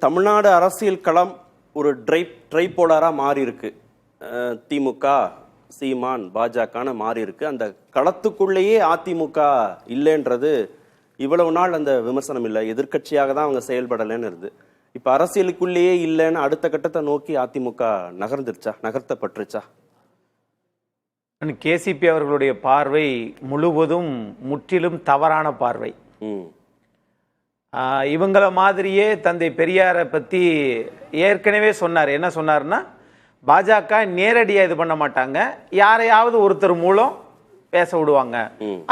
தமிழ்நாடு அரசியல் களம் ஒரு ட்ரைபோலாரா மாறி இருக்கு. திமுக, சீமான், பாஜகன்னு மாறி இருக்கு. அந்த களத்துக்குள்ளேயே அதிமுக இல்லைன்றது இவ்வளவு நாள் அந்த விமர்சனம் இல்லை, எதிர்கட்சியாக தான் அவங்க செயல்படலைன்னு இருந்து. இப்ப அரசியலுக்குள்ளேயே இல்லைன்னு அடுத்த கட்டத்தை நோக்கி அதிமுக நகர்த்தப்பட்டுருச்சா? கேசிபி அவர்களுடைய பார்வை முழுவதும் முற்றிலும் தவறான பார்வை. இவங்கள மாதிரியே தந்தை பெரியாரை பத்தி ஏற்கனவே சொன்னார். என்ன சொன்னார்னா, பாஜக நேரடியா இது பண்ண மாட்டாங்க, யாரையாவது ஒருத்தர் மூலம் பேச விடுவாங்க.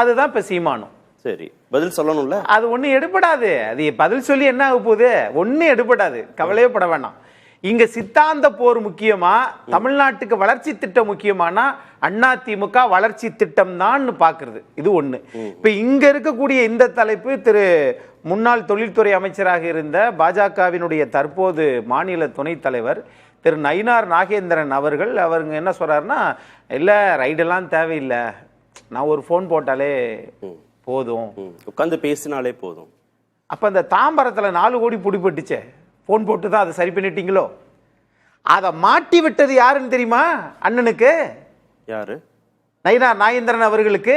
அதுதான் இப்ப சீமானும். சரி, பதில் சொல்லணும்ல. அது ஒண்ணு எடுபடாது. அது பதில் சொல்லி என்ன ஆக போகுது? ஒண்ணு எடுபடாது, கவலையே பட வேண்டாம். இங்க சித்தாந்த போர் முக்கியமா, தமிழ்நாட்டுக்கு வளர்ச்சி திட்டம் முக்கியமானா அதிமுக வளர்ச்சி திட்டம் தான் பாக்குறது. இது ஒண்ணு. இப்ப இங்க இருக்கக்கூடிய இந்த தலைப்பு, திரு முன்னாள் தொழில்துறை அமைச்சராக இருந்த பாஜகவினுடைய தற்போது மாநில துணைத் தலைவர் திரு நயினார் நாகேந்திரன் அவர்கள் என்ன சொல்றாருன்னா, இல்ல ரைடெல்லாம் தேவையில்லை, நான் ஒரு போன் போட்டாலே போதும், உட்காந்து பேசினாலே போதும். அப்ப அந்த தாம்பரத்துல 4 கோடி பிடிபட்டுச்சே, போன் போட்டு தான் அதை சரி பண்ணிட்டீங்களோ? அதை மாட்டி விட்டது யாருன்னு தெரியுமா? அண்ணனுக்கு. யாரு? நயினார் நாகேந்திரன் அவர்களுக்கு.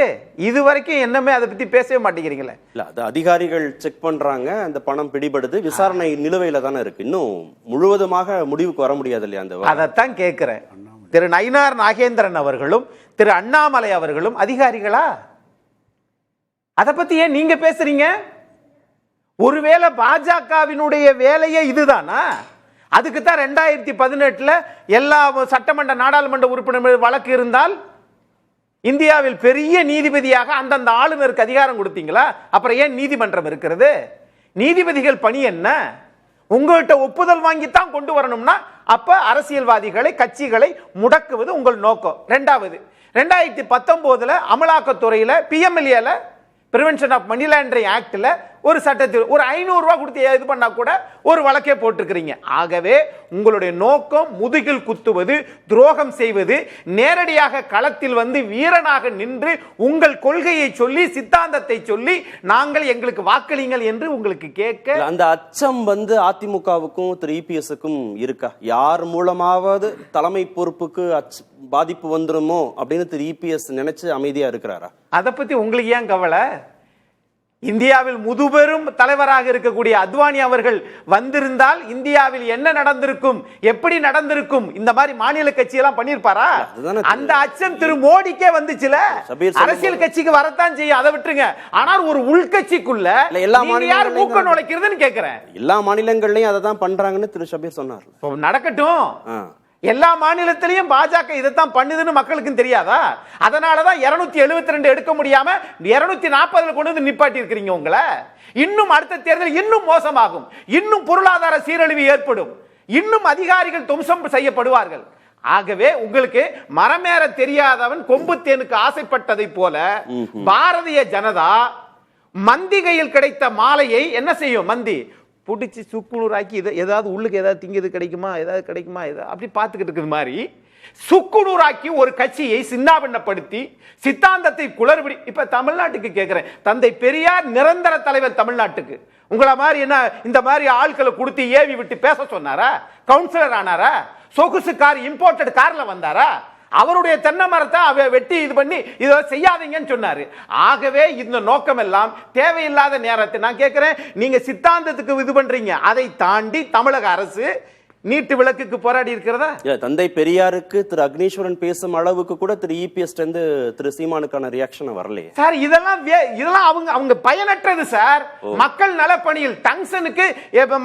இதுவரைக்கும் என்னமே அதை பத்தி பேசவே மாட்டேங்கிறீங்களே. இல்ல, அது அதிகாரிகள் செக் பண்றாங்க, அந்த பணம் பிடிபடுது, விசாரணை நிலுவையில தானே இருக்கு, இன்னும் முழுவதுமாக முடிவுக்கு வர முடியாது இல்லையா? அந்த அதைத்தான் கேட்கிறேன். திரு நயினார் நாகேந்திரன் அவர்களும் திரு அண்ணாமலை அவர்களும் அதிகாரிகளா? அதை பத்தி ஏன் நீங்க பேசுறீங்க? ஒருவேளை பாஜகவினுடைய வேலையே இதுதானா? அதுக்கு தான் 2018 எல்லா சட்டமன்ற நாடாளுமன்ற உறுப்பினர் வழக்கு இருந்தால் இந்தியாவில் பெரிய நீதிபதியாக அந்தந்த ஆளுநருக்கு அதிகாரம் கொடுத்தீங்களா? அப்புறம் ஏன் நீதிமன்றம் இருக்கிறது? நீதிபதிகள் பணி என்ன? உங்கள்கிட்ட ஒப்புதல் வாங்கித்தான் கொண்டு வரணும்னா அப்ப அரசியல்வாதிகளை, கட்சிகளை முடக்குவது உங்கள் நோக்கம். 2வது, 2019 அமலாக்கத்துறையில PMLA prevention of money laundering ஆக்ட்ல ஒரு சட்டத்தில் ஒரு 500 ரூபாய் கொடுத்து இது பண்ணா கூட ஒரு வழக்கே போட்டிருக்கிறீங்க. ஆகவே உங்களுடைய நோக்கம் முதுகில் குத்துவது, துரோகம் செய்வது, நேரடியாக களத்தில் வந்து வீரனாக நின்று உங்கள் கொள்கையை சொல்லி, சித்தாந்தத்தை சொல்லி, நாங்கள் எங்களுக்கு வாக்களிங்கள் என்று உங்களுக்கு கேட்க அந்த அச்சம் வந்து அதிமுகவுக்கும் திரு EPSக்கும் இருக்கா? யார் மூலமாவது தலைமை பொறுப்புக்கு பாதிப்பு வந்துருமோ அப்படின்னு திரு EPS நினைச்சு அமைதியா இருக்கிறாரா? அதை பத்தி உங்களுக்கு ஏன் கவலை? இந்தியாவில் முதுபெரும் தலைவராக இருக்கக்கூடிய அத்வானி அவர்கள் வந்திருந்தால் இந்தியாவில் என்ன நடந்திருக்கும், எப்படி நடந்திருக்கும்? இந்த மாதிரி மாநில கட்சி எல்லாம் பண்ணிருப்பாரா? அந்த அச்சம் திரு மோடிக்கே வந்துச்சுல. அரசியல் கட்சிக்கு வரத்தான் செய்யும், அதை விட்டுருங்க. ஆனால் ஒரு உள்கட்சிக்குள்ள யார் மூக்க நுழைக்கிறதுன்னு கேட்கிறேன். எல்லா மாநிலங்கள்லயும் அதை தான் பண்றாங்கன்னு திரு ஷபீர் சொன்னார். நடக்கட்டும். எல்லா மாநிலத்திலையும் பாஜக இதைத்தான் பண்ணுதுன்னு மக்களுக்கும் தெரியாதா? அதனாலதான் 272 எடுக்க முடியாம 240 கொண்டு வந்து நிப்பாட்டி இருக்கிறீங்க உங்களை. இன்னும் அடுத்த தேர்தல் இன்னும் மோசமாகும், இன்னும் பொருளாதார சீரழிவு ஏற்படும், இன்னும் அதிகாரிகள் தும்சம் செய்யப்படுவார்கள். ஆகவே உங்களுக்கு மரமேற தெரியாதவன் கொம்பு தேனுக்கு ஆசைப்பட்டதை போல பாரதிய ஜனதா மந்திகையில் கிடைத்த மாலையை என்ன செய்யும்? மந்தி பிடிச்சி சுக்குநூறாக்கி ஏதாவது உள்ளுக்கு ஏதாவது திங்கிறது கிடைக்குமா, ஏதாவது கிடைக்குமா, அப்படி பார்த்துக்கிட்டு இருக்கிற மாதிரி சுக்குநூறாக்கி ஒரு கட்சியை சின்னாபின்னப்படுத்தி சித்தாந்தத்தை குளறுபடி. இப்ப தமிழ்நாட்டுக்கு கேட்கிறேன், தந்தை பெரியார் நிரந்தர தலைவர் தமிழ்நாட்டுக்கு. உங்களை மாதிரி என்ன இந்த மாதிரி ஆட்களை கொடுத்து ஏவி விட்டு பேச சொன்னாரா? கவுன்சிலர் ஆனாரா? சொகுசு கார், இம்போர்ட்டட் கார்ல வந்தாரா? அவருடைய தென்னை மரத்தை வெட்டி இது பண்ணி இதை செய்யாதீங்கன்னு சொன்னாரு. ஆகவே இந்த நோக்கம் எல்லாம் தேவையில்லாத நேரத்தை நான் கேட்கிறேன். நீங்க சித்தாந்தத்துக்கு இது பண்றீங்க, அதை தாண்டி தமிழக அரசு நீட்டு விளக்குக்கு போராடி இருக்கிறதா? தந்தை பெரியாருக்கு திரு அக்னீஸ்வரன் பேசும் அளவுக்கு கூட திரு EPS திரு சீமானுக்கான ரியாக்ஷன் வரலையே சார். இதெல்லாம் அவங்க பயனற்றது சார். மக்கள் நலப்பணியில் டங்ஷனுக்கு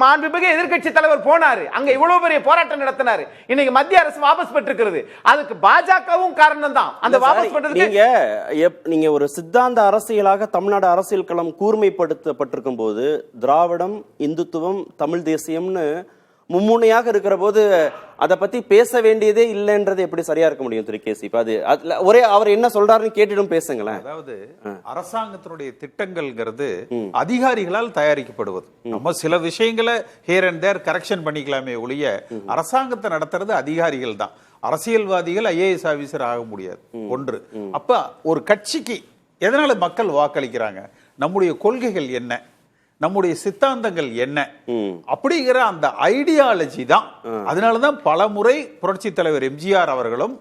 மாண்புமிகு எதிர்க்கட்சி தலைவர் போனாரு, அங்க இவ்வளவு பெரிய போராட்டம் நடத்தினாரு. இன்னைக்கு மத்திய அரசு வாபஸ் பெற்றிருக்கிறது. அதுக்கு பாஜகவும் காரணம் தான். அந்த வாபஸ் பெற்றதுக்கு நீங்க ஒரு சித்தாந்த அரசியலாக தமிழ்நாடு அரசியல் களம் கூர்மைப்படுத்தப்பட்டிருக்கும் போது திராவிடம், இந்துத்துவம், தமிழ் தேசியம்னு மும்முனையாக இருக்கிற போது அதை பத்தி பேச வேண்டியதே இல்லைன்றது எப்படி சரியா இருக்க முடியும் திரு கேசி? அது ஒரே அவர் என்ன சொல்றாருன்னு கேட்டுடும் பேசுங்களேன். அதாவது அரசாங்கத்தினுடைய திட்டங்கள்ங்கிறது அதிகாரிகளால் தயாரிக்கப்படுவது. நம்ம சில விஷயங்களை ஹியர் அண்ட் தேர் கரெக்ஷன் பண்ணிக்கலாமே ஒழிய அரசாங்கத்தை நடத்துறது அதிகாரிகள் தான். அரசியல்வாதிகள் IAS ஆபீசர் ஆக முடியாது. ஒன்று. அப்ப ஒரு கட்சிக்கு எதனால மக்கள் வாக்களிக்கிறாங்க? நம்முடைய கொள்கைகள் என்ன, நம்முடைய சித்தாந்தங்கள் என்ன அப்படிங்கிற அந்த ஐடியாலஜி தான். அதனாலதான் பல முறை புரட்சி தலைவர் எம்ஜிஆர் அவர்களும்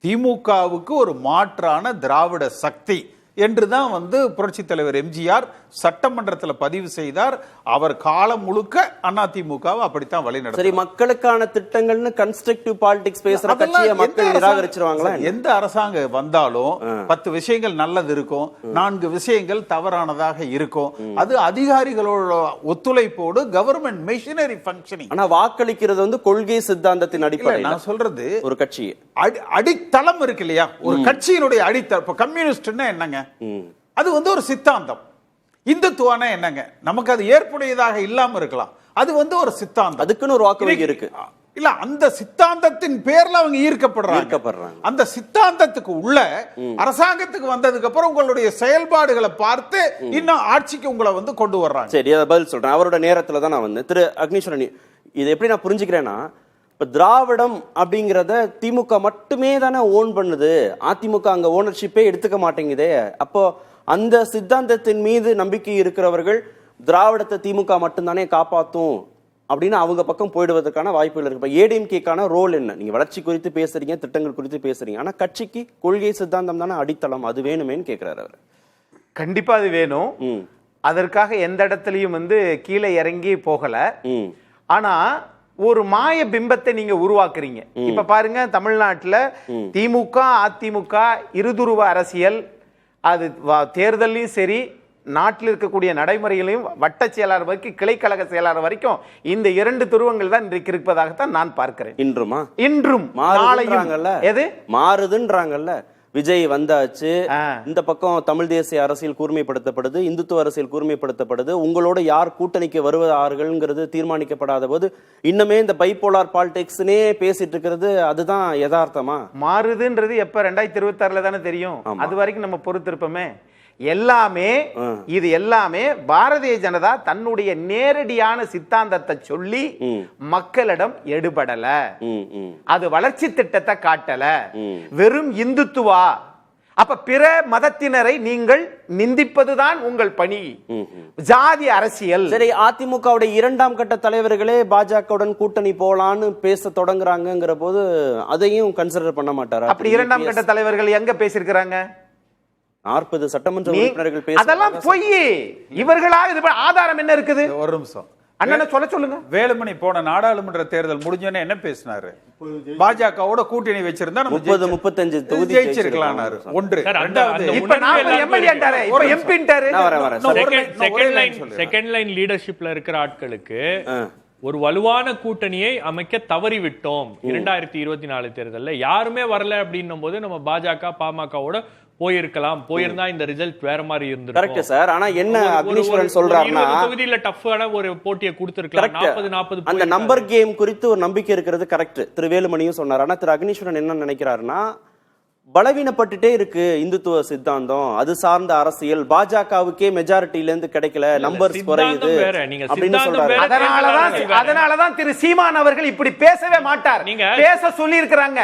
திமுகவுக்கு ஒரு மாற்றான திராவிட சக்தி என்றுதான் புரட்சி தலைவர் எம்ஜிஆர் சட்டமன்றத்தில் பதிவு செய்தார். அவர் காலம் முழுக்க அதிமுகவை அப்படித்தான் வழி நடத்த. சரி, மக்களுக்கான திட்டங்கள்னு கன்ஸ்ட்ரக்டிவ் பாலிடிக்ஸ் பேசுற கட்சியை மக்கள் நிராகரிச்சிருவாங்களா? எந்த அரசாங்கம் வந்தாலும் 10 விஷயங்கள் நல்லது இருக்கும், 4 விஷயங்கள் தவறானதாக இருக்கும். அது அதிகாரிகளோட ஒத்துழைப்போடு கவர்மெண்ட் மெஷினரி ஃபங்க்ஷனிங். ஆனா வாக்களிக்கிறது கொள்கை சித்தாந்தத்தின் அடிப்படையில். நான் சொல்றது ஒரு கட்சி அடித்தளம் இருக்கு இல்லையா, ஒரு கட்சியினுடைய அடித்தளம். இப்ப கம்யூனிஸ்ட்னா என்னங்க, அது ஒரு சித்தாந்தம். இந்துத்துவானா என்னங்க, நமக்கு அது ஏற்புடையதாக இல்லாம இருக்கலாம், அது ஒரு சித்தாந்தம். அதுக்குன்னு ஒரு வாக்கு வங்கி இருக்கு இல்ல, அந்த சித்தாந்தத்தின் பேர்ல அவங்க ஈர்க்கப்படுறாங்க. அந்த சித்தாந்தத்துக்கு உள்ள அரசாங்கத்துக்கு வந்ததுக்கு அப்புறம் உங்களுடைய செயல்பாடுகளை பார்த்து இன்னும் ஆட்சிக்கு உங்களை கொண்டு வர்றாங்க. சரி, அதை பதில் சொல்றேன். அவரோட நேரத்துல தான் நான் திரு அக்னீஸ்வரன், இதை எப்படி நான் புரிஞ்சுக்கிறேன்னா, இப்ப திராவிடம் அப்படிங்கறத திமுக மட்டுமே தானே ஓன் பண்ணுது, அதிமுக அங்க ஓனர்ஷிப்பே எடுத்துக்க மாட்டேங்குதே. அப்போ அந்த சித்தாந்தத்தின் மீது நம்பிக்கை இருக்கிறவர்கள் திராவிடத்தை திமுக மட்டும்தானே காப்பாத்தும் அப்படின்னு அவங்க பக்கம் போயிடுவதற்கான வாய்ப்புகள் இருக்கு. இப்ப ஏடிஎம்கேக்கான ரோல் என்ன? நீங்க வளர்ச்சி குறித்து பேசுறீங்க, திட்டங்கள் குறித்து பேசுறீங்க, ஆனா கட்சிக்கு கொள்கை சித்தாந்தம் தானே அடித்தளம், அது வேணுமேன்னு கேட்கிறாரு அவர். கண்டிப்பா அது வேணும். அதற்காக எந்த இடத்துலயும் கீழே இறங்கி போகல. ஆனா ஒரு மாய பிம்பத்தை நீங்க உருவாக்குறீங்க. இப்ப பாருங்க, தமிழ்நாட்டுல திமுக அதிமுக இருதுருவ அரசியல், அது தேர்தலையும் சரி நாட்டில் இருக்கக்கூடிய நடைமுறைகளையும் வட்ட செயலாளர் வரைக்கும் கிளைக்கழக செயலாளர் வரைக்கும் இந்த 2 துருவங்கள் தான் இன்றைக்கு இருப்பதாகத்தான் நான் பார்க்கிறேன். இன்றும் எது மாறுதுன்றாங்கல்ல. விஜய் வந்தாச்சு, இந்த பக்கம் தமிழ் தேசிய அரசியல் கூர்மைப்படுத்தப்படுது, இந்துத்துவ அரசியல் கூர்மைப்படுத்தப்படுது, உங்களோட யார் கூட்டணிக்கு வருவார்கள்ங்கிறது தீர்மானிக்கப்படாத போது இன்னுமே இந்த பைபோலார் பாலிடிக்ஸ்னே பேசிட்டு இருக்கிறது, அதுதான் யதார்த்தமா? மாறுதுன்றது எப்ப 2026 தானே தெரியும். அது வரைக்கும் நம்ம பொறுத்திருப்போமே. இது எல்லாமே பாரதிய ஜனதா தன்னுடைய நேரடியான சித்தாந்தத்தை சொல்லி மக்களிடம் எடுபடல, அது வளர்ச்சி திட்டத்தை காட்டல, வெறும் இந்துத்துவா. அப்ப பிற மதத்தினரை நீங்கள் நிந்திப்பதுதான் உங்கள் பணி, ஜாதி அரசியல். சரி, அதிமுகவுடைய 2ஆம் கட்ட தலைவர்களே பாஜகவுடன் கூட்டணி போலான்னு பேச தொடங்குறாங்கிற போது அதையும் கன்சிடர் பண்ண மாட்டாரா? அப்படி 2ஆம் கட்ட தலைவர்கள் எங்க பேசியிருக்கிறாங்க? 40 சட்டமன்ற உறுப்பினர்கள் பேச. அதெல்லாம் பொய். இவர்களாக ஆதாரம் என்ன இருக்குது? ஒரு நிமிஷம் அண்ணா சொல்லுங்க. வேலுமணி போன நாடாளுமன்ற தேர்தல் முடிஞ்சோன்னு என்ன பேசினாரு? பாஜகவோட கூட்டணி வச்சிருந்தா 30-35 தொகுதி ஜெயிச்சிருக்கலாம்னாரு. ஒன்று. இப்ப 40 எம்எல்ஏன்றாரே, இப்ப எம்பின்றாரு. செகண்ட் லைன் லீடர்ஷிப்ல இருக்கிற ஆட்களுக்கு ஒரு வலுவான கூட்டணியை அமைக்க தவறிவிட்டோம். 2024 தேர்தல்ல யாருமே வரல அப்படின்னும் போது நம்ம பாஜக பாமகவோட போயிருக்கலாம், போயிருந்தா இந்த ரிசல்ட் வேற மாதிரி இருந்திருக்கும். Correct sir. ஆனா என்ன அக்னீஸ்வரன் சொல்றாருன்னா, தொகுதியில டஃப்பான ஒரு போட்டியை கொடுத்திருக்கலாம். 40 அந்த நம்பர் கேம் குறித்து ஒரு நம்பிக்கை இருக்கிறது கரெக்ட். திரு வேலுமணியும் சொன்னார். ஆனா திரு அக்னீஸ்வரன் என்ன நினைக்கிறாருன்னா, பலவீனப்பட்டுட்டே இருக்கு இந்துத்துவ சித்தாந்தம், அது சார்ந்த அரசியல், பாஜகவுக்கே மெஜாரிட்டில இருந்து கிடைக்கல, நம்பர்ஸ் குறையுது அப்படின்னு சொல்றாரு. அதனாலதான் திரு சீமான் அவர்கள் இப்படி பேசவே மாட்டார், பேச சொல்லி இருக்கிறாங்க.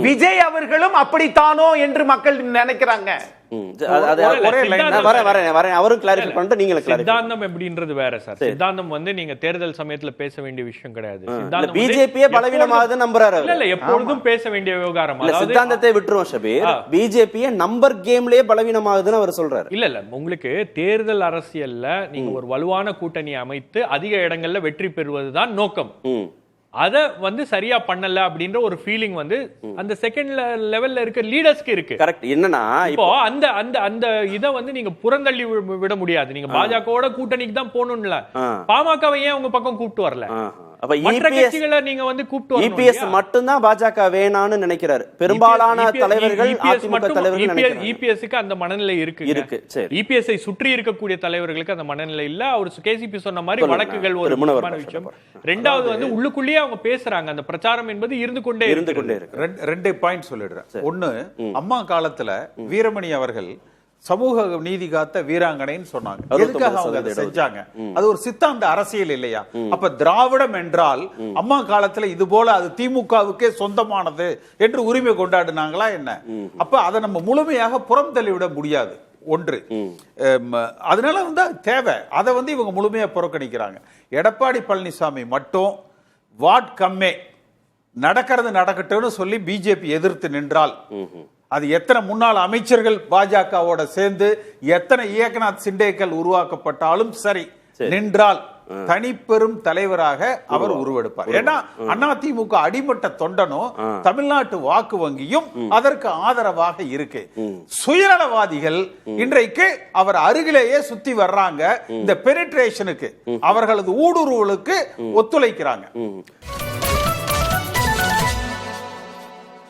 விஜய் அவர்களும் அப்படித்தானோ என்று மக்கள் நினைக்கிறாங்க. சித்தாந்தம் எப்படின்றது வேற சார். சித்தாந்தம் நீங்க தேர்தல் சமயத்துல பேச வேண்டிய விஷயம் கிடையாது. பிஜேபியே பலவீனமாகுது நம்புறாரு. இல்ல, எப்பொழுதும் பேச வேண்டிய விவகாரம். சித்தாந்தத்தை விட்டுருவோம் ஷபீர், பிஜேபியே நம்பர் கேம்லயே பலவீனமாகுதுன்னு அவர் சொல்றாரு. இல்ல, உங்களுக்கு தேர்தல் அரசியல்ல நீங்க ஒரு வலுவான கூட்டணி அமைத்து அதிக இடங்கள்ல வெற்றி பெறுவதுதான் நோக்கம். அத சரியா பண்ணல அப்படின்ற ஒரு ஃபீலிங் அந்த செகண்ட் லெவல்ல இருக்க லீடர்ஸ்க்கு இருக்கு. கரெக்ட். என்னன்னா இப்போ அந்த அந்த அந்த இத நீங்க புறந்தள்ளி விட முடியாது. நீங்க பாஜகவோட கூட்டணிக்கு தான் போகணும்ல, பாமகவை ஏன் உங்க பக்கம் கூப்பிட்டு வரல? அப்ப நீங்க கூப்பிட்டு இபிஎஸ் மட்டும் தான் பாஜக வேணான்னு நினைக்கிறாரு. பெரும்பாலான தலைவர்கள் அதிமுக தலைவர்கள் இபிஎஸ்க்கு அந்த மனநிலை இருக்கு. இபிஎஸ் ஐ சுற்றி இருக்கக்கூடிய தலைவர்களுக்கு அந்த மனநிலை இல்ல. அவர் கேசிபி சொன்ன மாதிரி வழக்குகள் ஒரு முக்கியமான விஷயம். ரெண்டாவது உள்ளுக்குள்ளேயே அவங்க பேசுறாங்க. அந்த பிரச்சாரம் என்பது இருந்து கொண்டே இருக்கு. 2 பாயிண்ட் சொல்லிடுறேன். ஒன்னு, அம்மா காலத்துல வீரமணி அவர்கள் சமூக நீதி காத்த வீராங்கனைன்னு சொன்னாங்க. எதுக்காக அவங்க அதை செஞ்சாங்க? அது ஒரு சித்தாந்த அரசியல் இல்லையா? அப்ப திராவிடம் என்றால் அம்மா காலத்துல இது போல அது திமுகவுக்கே சொந்தமானது என்று உரிமை கொண்டாடினாங்களா என்ன? அப்ப அதை நம்ம முழுமையாக புறம் தள்ளிவிட முடியாது. ஒன்று. அதனால வந்து தேவை, அதை வந்து இவங்க முழுமையா புறக்கணிக்கிறாங்க. எடப்பாடி பழனிசாமி மட்டும் வாட் கம்மே நடக்கிறது நடக்கட்டும்னு சொல்லி பிஜேபி எதிர்த்து நின்றால், அது எத்தனை முன்னாள் அமைச்சர்கள் பாஜகவோட சேர்ந்து எத்தனை ஏகநாத் சிண்டேக்கள் உருவாக்கப்பட்டாலும் சரி, நின்றால் தனிப்பெரும் தலைவராக அவர் உருவெடுப்பார். ஏன்னா அதிமுக அடிமட்ட தொண்டனும் தமிழ்நாட்டு வாக்கு வங்கியும் அதற்கு ஆதரவாக இருக்கு. சுயநலவாதிகள் இன்றைக்கு அவர் அருகிலேயே சுத்தி வர்றாங்க. இந்த பெனிட்ரேஷனுக்கு, அவர்களது ஊடுருவலுக்கு ஒத்துழைக்கிறாங்க.